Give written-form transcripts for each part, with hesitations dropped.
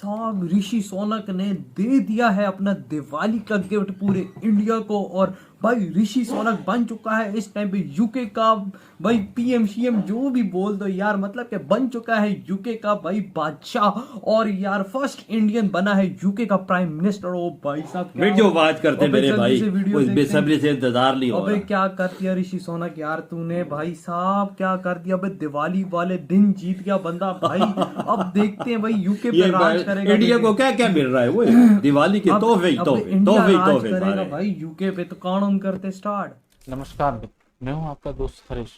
साहब ऋषि सुनक ने दे दिया है अपना दिवाली का गिफ्ट पूरे इंडिया को। और भाई ऋषि सुनक बन चुका है इस टाइम पे यूके का भाई पीएम सीएम जो भी बोल दो यार, मतलब कि बन चुका है यूके का भाई बादशाह। और यार फर्स्ट इंडियन बना है यूके का प्राइम मिनिस्टर। ओ भाई साहब मिनट जो बात करते हैं मेरे भाई, कोई बेसब्री से इंतजार नहीं हो अबे रहा। क्या कर दिया ऋषि सुनक यार तूने, भाई साहब क्या कर दिया। अबे दिवाली वाले दिन जीत गया बंदा भाई। अब देखते हैं भाई यूके पे राज करेगा इंडिया को क्या क्या मिल रहा है वो दिवाली के तोहफे तोहफे करेगा भाई यूके पे, तो कानून करते स्टार्ट। नमस्कार, मैं हूं आपका दोस्त हरीश।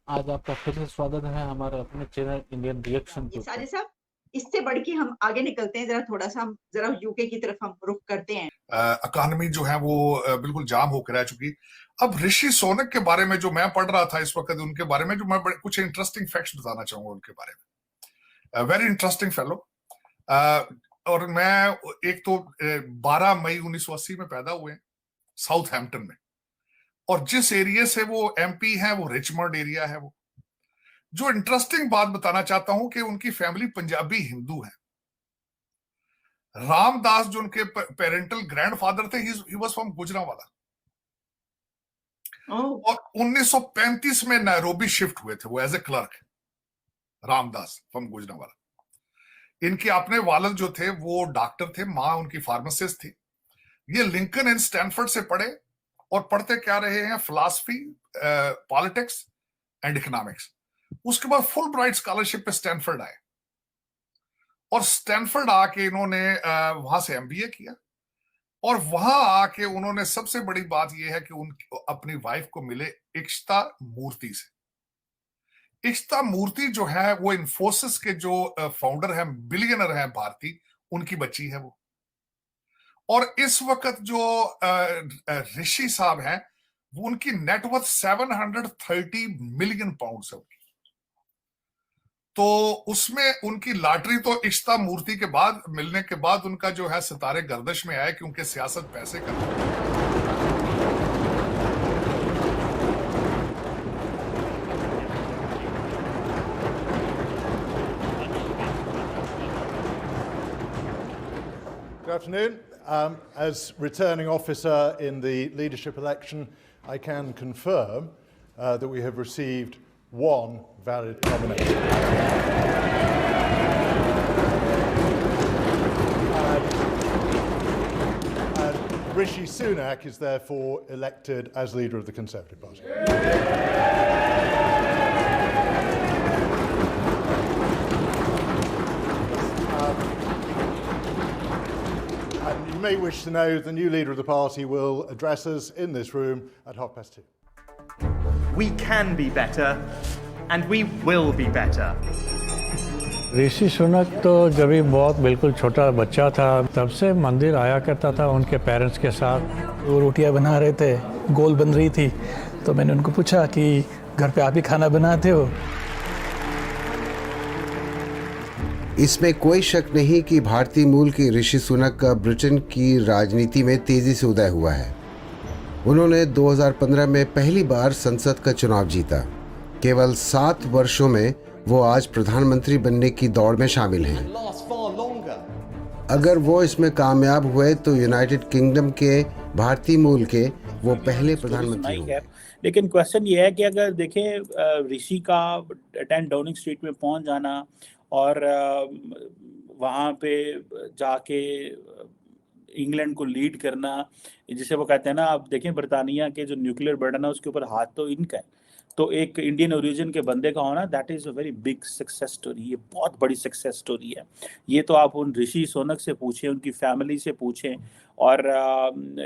आज आपका फिर से स्वागत है हमारे अपने चैनल इंडियन रिएक्शन के। साजिद साहब, इससे बढ़ के हम आगे निकलते हैं, जरा थोड़ा सा हम जरा यूके की तरफ हम रुख करते हैं। इकॉनमी जो है वो बिल्कुल जाम होकर रह चुकी। अब ऋषि सुनक के बारे में जो मैं पढ़ रहा था इस वक्त, उनके बारे में जो मैं कुछ इंटरेस्टिंग फैक्ट्स बताना चाहूंगा उनके बारे में। Very interesting fellow. और मैं एक तो 12 मई 1980 में पैदा हुए साउथहैम्पटन में, और जिस एरिया से वो एमपी है वो रिचमंड एरिया है। वो जो इंटरेस्टिंग बात बताना चाहता हूं कि उनकी फैमिली पंजाबी हिंदू है। रामदास जो उनके पेरेंटल ग्रैंडफादर थे, ही वाज फ्रॉम गुजरांवाला। और 1935 में नैरोबी शिफ्ट हुए थे वो as a clerk, Ramdas from Gujranwala. इनके अपने वालिद जो थे वो डॉक्टर थे, मां उनकी फार्मासिस्ट थी। ये लिंकन एंड स्टैनफोर्ड से पढ़े, और पढ़ते क्या रहे हैं, फिलॉसफी, पॉलिटिक्स एंड इकोनॉमिक्स। उसके बाद फुल ब्राइट स्कॉलरशिप पे स्टैनफोर्ड आए, और स्टैनफोर्ड आके इन्होंने वहां से एमबीए किया। और वहां आके उन्होंने सबसे बड़ी बात यह है कि उन अपनी वाइफ को मिले इक्शिता मूर्ति से। इक्शिता मूर्ति जो है वो इन्फोसिस के जो फाउंडर है, बिलियनर है भारतीय, उनकी बच्ची है वो। और इस वक्त जो ऋषि साहब हैं, वो उनकी नेटवर्थ 730 मिलियन पाउंड है उनकी। तो उसमें उनकी लॉटरी तो इक्शिता मूर्ति के बाद मिलने के बाद उनका जो है सितारे गर्दिश में आए, क्योंकि सियासत पैसे का। Good afternoon. As returning officer in the leadership election, I can confirm that we have received one valid nomination. And Rishi Sunak is therefore elected as leader of the Conservative Party. You may wish to know the new leader of the party will address us in this room at 2:30. We can be better and we will be better. Rishi Sunak तो जब भी बहुत बिल्कुल छोटा बच्चा था तब से मंदिर आया करता था उनके पेरेंट्स के साथ। वो रोटियां बना रहे थे, गोल बन रही थी, तो मैंने उनको पूछा कि घर पे आप ही खाना बनाते हो? इसमें कोई शक नहीं कि भारतीय मूल के ऋषि सुनक का ब्रिटेन की राजनीति में तेजी से उदय हुआ है। उन्होंने 2015 में पहली बार संसद का चुनाव जीता। केवल 7 वर्षों में वो आज प्रधानमंत्री बनने की दौड़ में शामिल हैं। अगर वो इसमें कामयाब हुए तो यूनाइटेड किंगडम के भारतीय मूल के वो पहले प्रधानमंत्री होंगे। लेकिन क्वेश्चन ये है कि अगर देखें ऋषि का 10 डाउनिंग स्ट्रीट में पहुंच जाना और वहाँ पे जाके इंग्लैंड को लीड करना, जिसे वो कहते हैं ना, आप देखें बरतानिया के जो न्यूक्लियर बर्डन है उसके ऊपर हाथ तो इनका है, तो एक इंडियन ओरिजिन के बंदे का होना, that is a very big success story. ये बहुत बड़ी सक्सेस स्टोरी है। ये तो आप उन ऋषि सुनक से पूछें, उनकी फैमिली से पूछें, और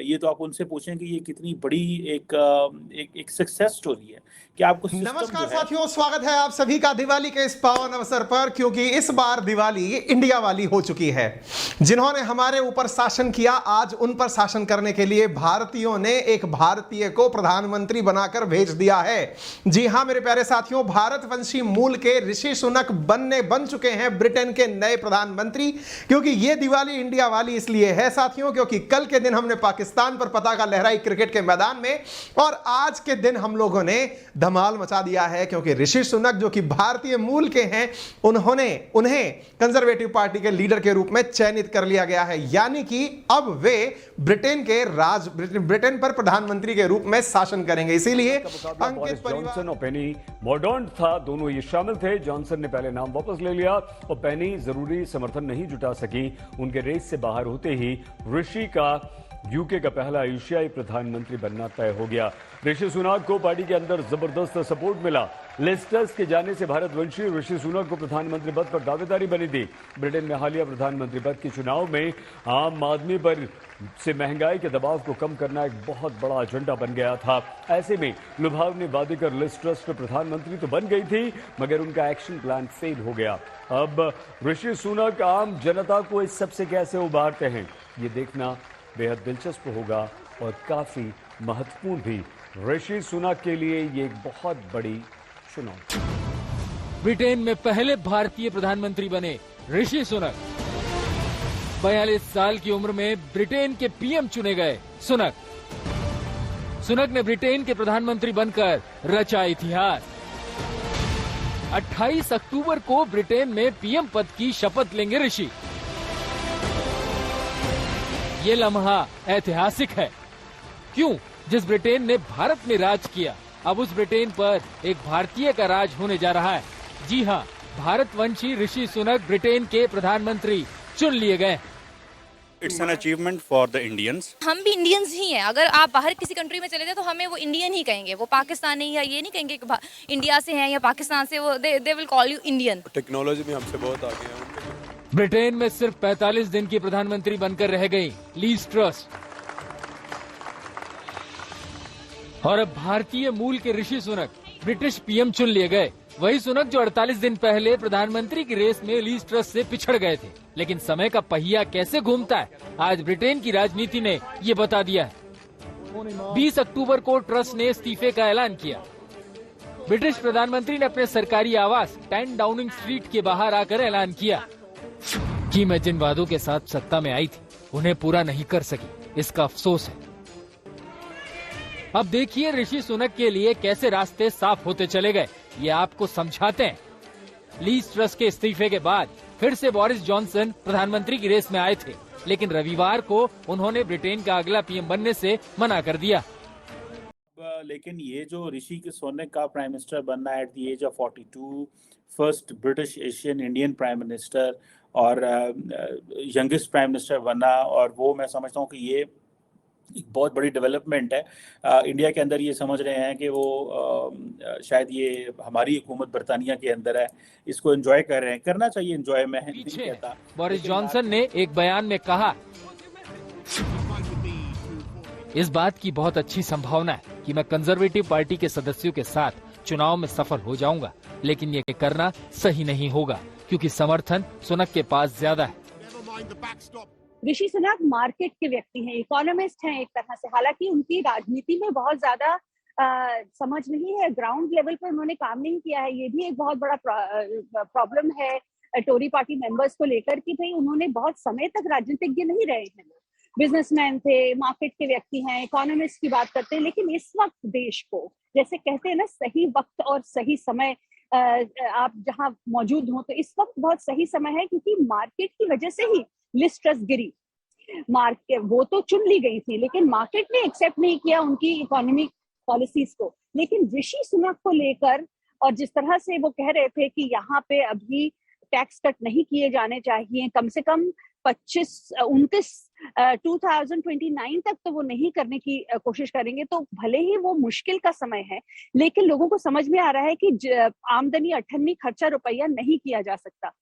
ये तो आप उनसे पूछें कि ये कितनी बड़ी एक सक्सेस स्टोरी है कि आपको। नमस्कार साथियों, स्वागत है आप सभी का दिवाली के इस पावन अवसर पर, क्योंकि इस बार दिवाली इंडिया वाली हो चुकी है। जिन्होंने हमारे ऊपर शासन किया, आज उन पर शासन करने के लिए भारतीयों ने एक भारतीय को प्रधानमंत्री बनाकर भेज दिया है। जी हां मेरे प्यारे साथियों, भारतवंशी मूल के ऋषि सुनक बन चुके हैं ब्रिटेन के नए प्रधानमंत्री। क्योंकि ये दिवाली इंडिया वाली इसलिए है साथियों, क्योंकि कल के दिन हमने पाकिस्तान पर पताका लहराई क्रिकेट के मैदान में, और आज के दिन हम लोगों ने धमाल मचा दिया है क्योंकि ऋषि सुनक जो कि भारतीय मूल के हैं, उन्हें कंजर्वेटिव पार्टी के लीडर के रूप में चयनित कर लिया गया है। यानी कि अब वे ब्रिटेन पर प्रधानमंत्री के रूप में शासन करेंगे। इसीलिए अंकित जॉनसन और पेनी मॉडर्न था, दोनों ये शामिल थे। जॉनसन ने पहले नाम वापस ले लिया और पेनी जरूरी समर्थन नहीं जुटा सकी। उनके रेस से बाहर होते ही ऋषि का यूके का पहला एशियाई प्रधानमंत्री बनना तय हो गया। ऋषि सुनक को पार्टी के अंदर जबरदस्त सपोर्ट मिला। लिस्टर्स के जाने से भारतवंशी ऋषि सुनक को प्रधानमंत्री पद पर दावेदारी बनी थी। ब्रिटेन में हालिया प्रधानमंत्री पद के चुनाव में आम आदमी पर से महंगाई के दबाव को कम करना एक बहुत बड़ा एजेंडा बन गया था। ऐसे में लुभावनी वादे कर लिस्टर्स प्रधानमंत्री तो बन गई थी, मगर उनका एक्शन प्लान फेल हो गया। अब ऋषि सुनक आम जनता को इस सबसे कैसे उबारते हैं, ये देखना बेहद दिलचस्प होगा और काफी महत्वपूर्ण भी। ऋषि सुनक के लिए ये एक बहुत बड़ी चुनौती। ब्रिटेन में पहले भारतीय प्रधानमंत्री बने ऋषि सुनक। 42 साल की उम्र में ब्रिटेन के पीएम चुने गए सुनक ने ब्रिटेन के प्रधानमंत्री बनकर रचा इतिहास। 28 अक्टूबर को ब्रिटेन में पीएम पद की शपथ लेंगे ऋषि। ये लम्हा ऐतिहासिक है। क्यों? जिस ब्रिटेन ने भारत में राज किया, अब उस ब्रिटेन पर एक भारतीय का राज होने जा रहा है। जी हाँ, भारतवंशी ऋषि सुनक ब्रिटेन के प्रधानमंत्री चुन लिए गए। It's an achievement for the Indians. हम भी इंडियंस ही हैं। अगर आप बाहर किसी कंट्री में चले जाए तो हमें वो इंडियन ही कहेंगे, वो पाकिस्तानी या ये नहीं कहेंगे कि इंडिया से हैं या पाकिस्तान से। वो they will call you Indian. Technology भी हमसे बहुत आगे है। ब्रिटेन में सिर्फ 45 दिन की प्रधानमंत्री बनकर रह गई लीज ट्रस, और अब भारतीय मूल के ऋषि सुनक ब्रिटिश पीएम चुन लिए गए। वही सुनक जो 48 दिन पहले प्रधानमंत्री की रेस में लीज ट्रस से पिछड़ गए थे। लेकिन समय का पहिया कैसे घूमता है, आज ब्रिटेन की राजनीति ने ये बता दिया है। 20 अक्टूबर को ट्रस ने इस्तीफे का ऐलान किया। ब्रिटिश प्रधानमंत्री ने अपने सरकारी आवास 10 डाउनिंग स्ट्रीट के बाहर आकर ऐलान किया कि मैं जिन वादों के साथ सत्ता में आई थी उन्हें पूरा नहीं कर सकी, इसका अफसोस है। अब देखिए ऋषि सुनक के लिए कैसे रास्ते साफ होते चले गए, ये आपको समझाते हैं। लीज ट्रस के इस्तीफे के बाद फिर से बोरिस जॉनसन प्रधानमंत्री की रेस में आए थे, लेकिन रविवार को उन्होंने ब्रिटेन का अगला पीएम बनने से मना कर दिया। लेकिन ये जो ऋषि सुनक का प्राइम मिनिस्टर बनना at the age of 42, first British Asian Indian prime minister और यंगेस्ट प्राइम मिनिस्टर बनना, और वो मैं समझता हूँ कि ये एक बहुत बड़ी डेवलपमेंट है। इंडिया के अंदर ये समझ रहे हैं कि वो शायद ये हमारी हुकूमत बरतानिया के अंदर है, इसको एंजॉय कर रहे हैं। करना चाहिए एंजॉय, मैं नहीं कहता। बोरिस जॉनसन ने एक बयान में कहा, इस बात की बहुत अच्छी संभावना है कि मैं कंजर्वेटिव पार्टी के सदस्यों के साथ चुनाव में सफल हो जाऊंगा, लेकिन ये करना सही नहीं होगा क्योंकि समर्थन सुनक के पास ज्यादा है। ऋषि सुनक मार्केट के व्यक्ति हैं, इकोनॉमिस्ट हैं एक तरह से। हालांकि उनकी राजनीति में बहुत ज्यादा समझ नहीं है, ग्राउंड लेवल पे उन्होंने काम नहीं किया है। ये भी एक बहुत बड़ा प्रॉब्लम है टोरी पार्टी मेंबर्स को लेकर कि भाई उन्होंने बहुत समय तक राजनीतिज्ञ नहीं रहे हैं। बिजनेसमैन थे, मार्केट के व्यक्ति हैं, इकोनॉमिस्ट की बात करते हैं। लेकिन इस वक्त देश को, जैसे कहते हैं ना, सही वक्त और सही समय आप जहां मौजूद हो, तो इस वक्त बहुत सही समय है क्योंकि मार्केट की वजह से ही लिज ट्रस गिरी। मार्केट वो तो चुन ली गई थी, लेकिन मार्केट ने एक्सेप्ट नहीं किया उनकी इकोनॉमिक पॉलिसीज को। लेकिन ऋषि सुनक को लेकर, और जिस तरह से वो कह रहे थे कि यहाँ पे अभी टैक्स कट नहीं किए जाने चाहिए, कम से कम 2029 तक तो वो नहीं करने की कोशिश करेंगे, तो भले ही वो मुश्किल का समय है, लेकिन लोगों को समझ में आ रहा है कि आमदनी अठन्नी खर्चा रुपया नहीं किया जा सकता।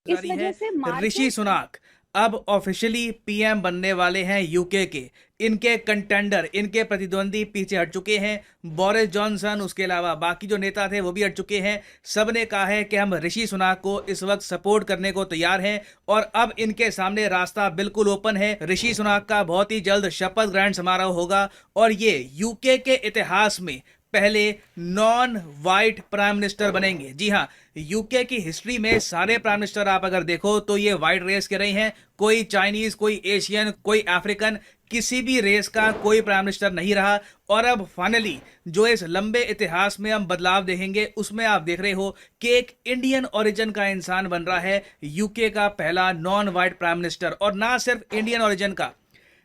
इस वजह से ऋषि सुनक अब ऑफिशियली पीएम बनने वाले हैं यूके के। इनके कंटेंडर, इनके प्रतिद्वंदी पीछे हट चुके हैं। बोरिस जॉनसन, उसके अलावा बाकी जो नेता थे वो भी हट चुके हैं। सब ने कहा है कि हम ऋषि सुनक को इस वक्त सपोर्ट करने को तैयार हैं और अब इनके सामने रास्ता बिल्कुल ओपन है। ऋषि सुनक का बहुत ही जल्द शपथ ग्रहण समारोह होगा और ये यूके के इतिहास में पहले नॉन वाइट प्राइम मिनिस्टर बनेंगे। जी हाँ, यूके की हिस्ट्री में सारे प्राइम मिनिस्टर आप अगर देखो तो ये वाइट रेस के रहे हैं। कोई चाइनीज, कोई एशियन, कोई अफ्रीकन, किसी भी रेस का कोई प्राइम मिनिस्टर नहीं रहा। और अब फाइनली जो इस लंबे इतिहास में हम बदलाव देखेंगे उसमें आप देख रहे हो कि एक इंडियन ओरिजिन का इंसान बन रहा है यूके का पहला नॉन वाइट प्राइम मिनिस्टर। और ना सिर्फ इंडियन ओरिजिन का,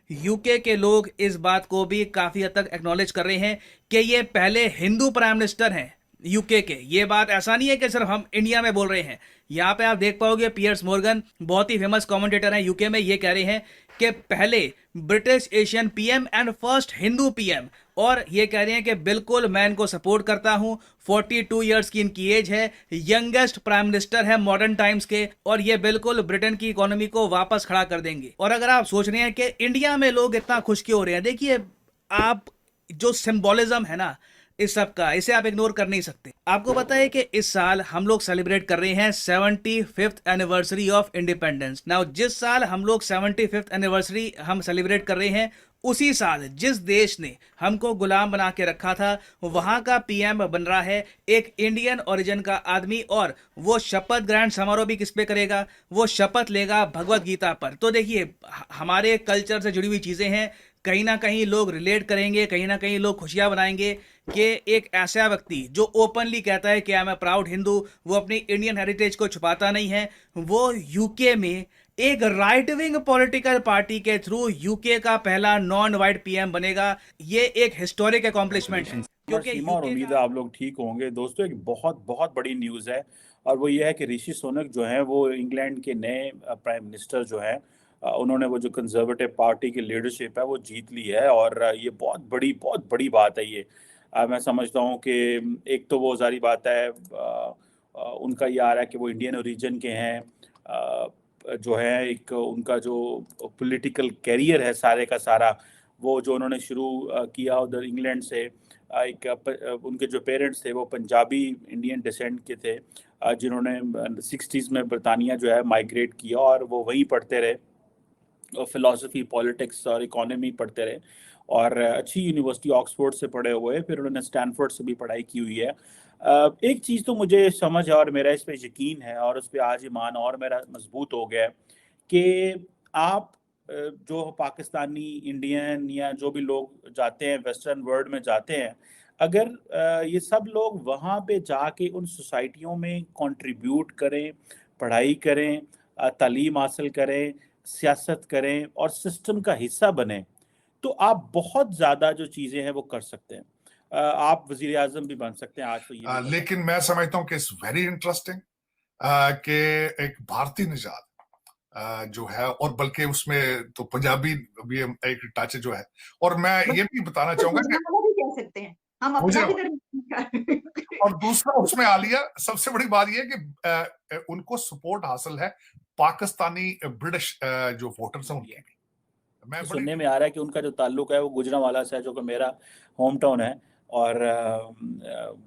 यूके के लोग इस बात को भी काफी हद तक एक्नॉलेज कर रहे हैं कि ये पहले हिंदू प्राइम मिनिस्टर हैं यूके के। ये बात ऐसा नहीं है कि सिर्फ हम इंडिया में बोल रहे हैं। यहाँ पे आप देख पाओगे पियर्स मॉर्गन, बहुत ही फेमस कमेंटेटर हैं यूके में, ये कह रहे हैं कि पहले British Asian PM and first Hindu PM. और ये कह रहे हैं कि बिल्कुल मैं इनको सपोर्ट करता हूं। 42 इयर्स की इनकी एज है, यंगेस्ट प्राइम मिनिस्टर है मॉडर्न टाइम्स के, और ये बिल्कुल ब्रिटेन की इकोनॉमी को वापस खड़ा कर देंगे। और अगर आप सोच रहे हैं कि इंडिया में लोग इतना खुश क्यों हो रहे हैं, देखिए आप जो सिंबोलिज्म है ना इस सब का, इसे आप इग्नोर कर नहीं सकते। आपको पता है कि इस साल हम लोग सेलिब्रेट कर रहे हैं 75th anniversary of independence. Now जिस साल हम लोग 75th एनिवर्सरी हम सेलिब्रेट कर रहे हैं, उसी साल जिस देश ने हमको गुलाम बना के रखा था वहां का पीएम बन रहा है एक इंडियन ओरिजिन का आदमी। और वो शपथ ग्रहण समारोह भी किस पे करेगा, वो शपथ लेगा भगवत गीता पर। तो देखिए हमारे कल्चर से जुड़ी हुई चीजें हैं, कहीं ना कहीं लोग रिलेट करेंगे, कहीं ना कहीं लोग खुशियां बनाएंगे कि एक ऐसा व्यक्ति जो ओपनली कहता है कि I am a proud Hindu, वो अपनी इंडियन हेरिटेज को छुपाता नहीं है, वो यूके में एक राइट विंग पॉलिटिकल पार्टी के थ्रू यूके का पहला नॉन वाइट पीएम बनेगा। ये एक हिस्टोरिक अकॉम्प्लिशमेंट है। क्योंकि और उम्मीद है आप लोग ठीक होंगे। दोस्तों एक बहुत बहुत बड़ी न्यूज़ है, और वो ये है कि ऋषि सुनक जो है वो इंग्लैंड के नए प्राइम मिनिस्टर जो है, उन्होंने वो जो कंजर्वेटिव पार्टी की लीडरशिप है वो जीत ली है। और ये बहुत बड़ी बात है। ये मैं समझता हूँ कि एक तो वो सारी बात है, उनका ये आ रहा है कि वो इंडियन ओरिजिन के हैं, जो है एक उनका जो पॉलिटिकल कैरियर है सारे का सारा, वो जो उन्होंने शुरू किया उधर इंग्लैंड से, एक उनके जो पेरेंट्स थे वो पंजाबी इंडियन डिसेंट के थे, जिन्होंने 60s में बरतानिया जो है माइग्रेट किया, और वो वहीं पढ़ते रहे, फिलॉसफी, पॉलिटिक्स और इकोनॉमी पढ़ते रहे, और अच्छी यूनिवर्सिटी ऑक्सफोर्ड से पढ़े हुए, फिर उन्होंने स्टैनफोर्ड से भी पढ़ाई की हुई है। एक चीज़ तो मुझे समझ है और मेरा इस पे यकीन है, और उस पर आज ईमान और मेरा मजबूत हो गया है कि आप जो पाकिस्तानी, इंडियन या जो भी लोग जाते हैं वेस्टर्न वर्ल्ड में जाते हैं, अगर ये सब लोग वहाँ पे जाके उन सोसाइटियों में कंट्रीब्यूट करें, पढ़ाई करें, तालीम हासिल करें, सियासत करें और सिस्टम का हिस्सा बने, तो आप बहुत ज़्यादा जो चीज़ें हैं वो कर सकते हैं। आप वज़ीर आज़म भी बन सकते हैं आज तो ये। लेकिन मैं समझता हूँ कि इट्स वेरी इंटरेस्टिंग कि एक भारतीय निजात जो है, और बल्कि उसमें तो पंजाबी भी एक टाचे जो है, और मैं ये भी बताना चाहूंगा कि भी कह सकते हैं हम अपना भी तरफ। और दूसरा उसमें आलिया सबसे बड़ी बात ये है कि उनको सपोर्ट हासिल है पाकिस्तानी ब्रिटिश जो वोटर्स हैं उनकी। मैं सुनने में आ रहा है कि उनका जो ताल्लुक है वो गुजरांवाला से है, जो कि मेरा होम टाउन है, और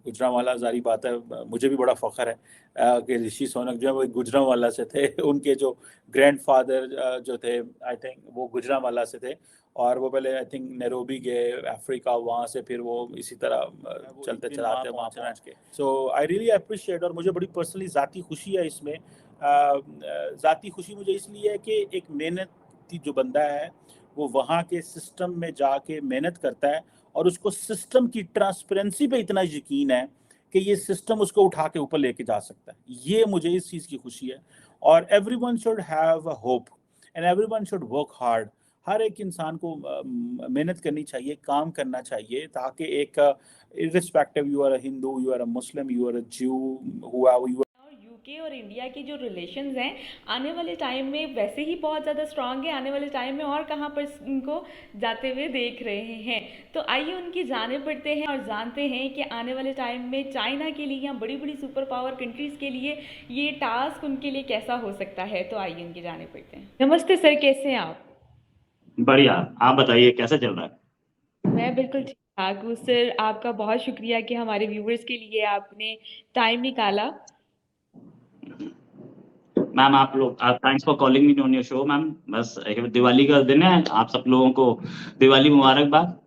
गुजरांवाला जारी बात है, मुझे भी बड़ा फ़ख्र है कि ऋषि सुनक जो है वो गुजरांवाला से थे। उनके जो ग्रैंडफादर जो थे आई थिंक वो गुजरांवाला से थे, और वो पहले आई थिंक नैरोबी गए अफ्रीका, वहाँ से फिर वो इसी तरह चलते चलाते वहाँ पहुँच के। सो आई रियली अप्रिशिएट, और मुझे बड़ी पर्सनली ज़ाती खुशी है इसमें। ज़ाती खुशी मुझे इसलिए है कि एक मेहनती जो बंदा है वो वहाँ के सिस्टम में जाके मेहनत करता है, और उसको सिस्टम की ट्रांसपेरेंसी पे इतना यकीन है कि ये सिस्टम उसको उठा के ऊपर लेके जा सकता है। ये मुझे इस चीज़ की खुशी है। और everyone should have a hope and everyone should work hard. हर एक इंसान को मेहनत करनी चाहिए, काम करना चाहिए, ताकि एक irrespective you are a Hindu, you are a Muslim, you are a Jew, UK और इंडिया की जो रिलेशंस हैं आने वाले टाइम में वैसे ही बहुत ज़्यादा स्ट्रांग है, आने वाले टाइम में और कहाँ पर इनको जाते हुए देख रहे हैं। तो आइए उनकी जाने पड़ते हैं और जानते हैं कि आने वाले टाइम में चाइना के लिए या बड़ी बड़ी सुपर पावर कंट्रीज़ के लिए ये टास्क उनके लिए कैसा हो सकता है। तो आइए उनकी जाने पड़ते हैं। नमस्ते सर, कैसे हैं आप? बढ़िया, आप बताइए कैसा चल रहा है? मैं बिल्कुल ठीक ठाक हूँ सर। आपका बहुत शुक्रिया कि हमारे व्यूवर्स के लिए आपने टाइम निकाला। मैम आप लोग thanks for calling me on your show ma'am. बस दिवाली का दिन है, आप सब लोगों को दिवाली मुबारकबाद।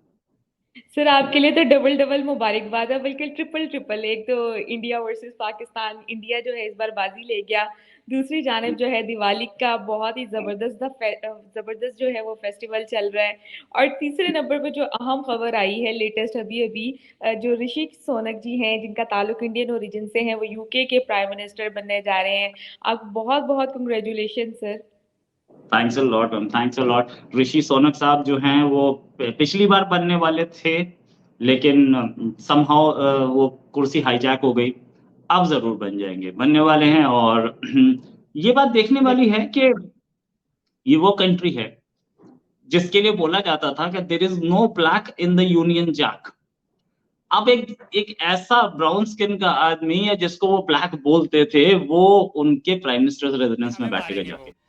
सर आपके लिए तो डबल डबल मुबारकबाद है, बल्कि ट्रिपल ट्रिपल। एक तो इंडिया वर्सेस पाकिस्तान, इंडिया जो है इस बार बाजी ले गया। दूसरी जानब जो है दिवाली का बहुत ही जबरदस्त जो है वो फेस्टिवल चल रहा है। और तीसरे नंबर पर जो अहम खबर आई है लेटेस्ट अभी अभी, जो ऋषि सोनक जी हैं जिनका ताल्लुक इंडियन ओरिजिन से है, वो यूके के प्राइम मिनिस्टर बनने जा रहे हैं। आप बहुत बहुत congratulation sir. Thanks a lot ma'am, thanks a lot. Rishi Sunak साहब जो हैं वो पिछली बार बनने वाले थे, लेकिन समहाउ वो कुर्सी हाईजैक हो गई। अब जरूर बन जाएंगे, बनने वाले हैं। और ये बात देखने वाली है कि ये वो कंट्री है जिसके लिए बोला जाता था कि there is no black in the Union Jack. अब एक ऐसा ब्राउन स्किन का आदमी है जिसको वो ब्लैक बोलते थे, वो उनके प्राइम मिनिस्टर रेजिडेंस में बैठेगा जाके।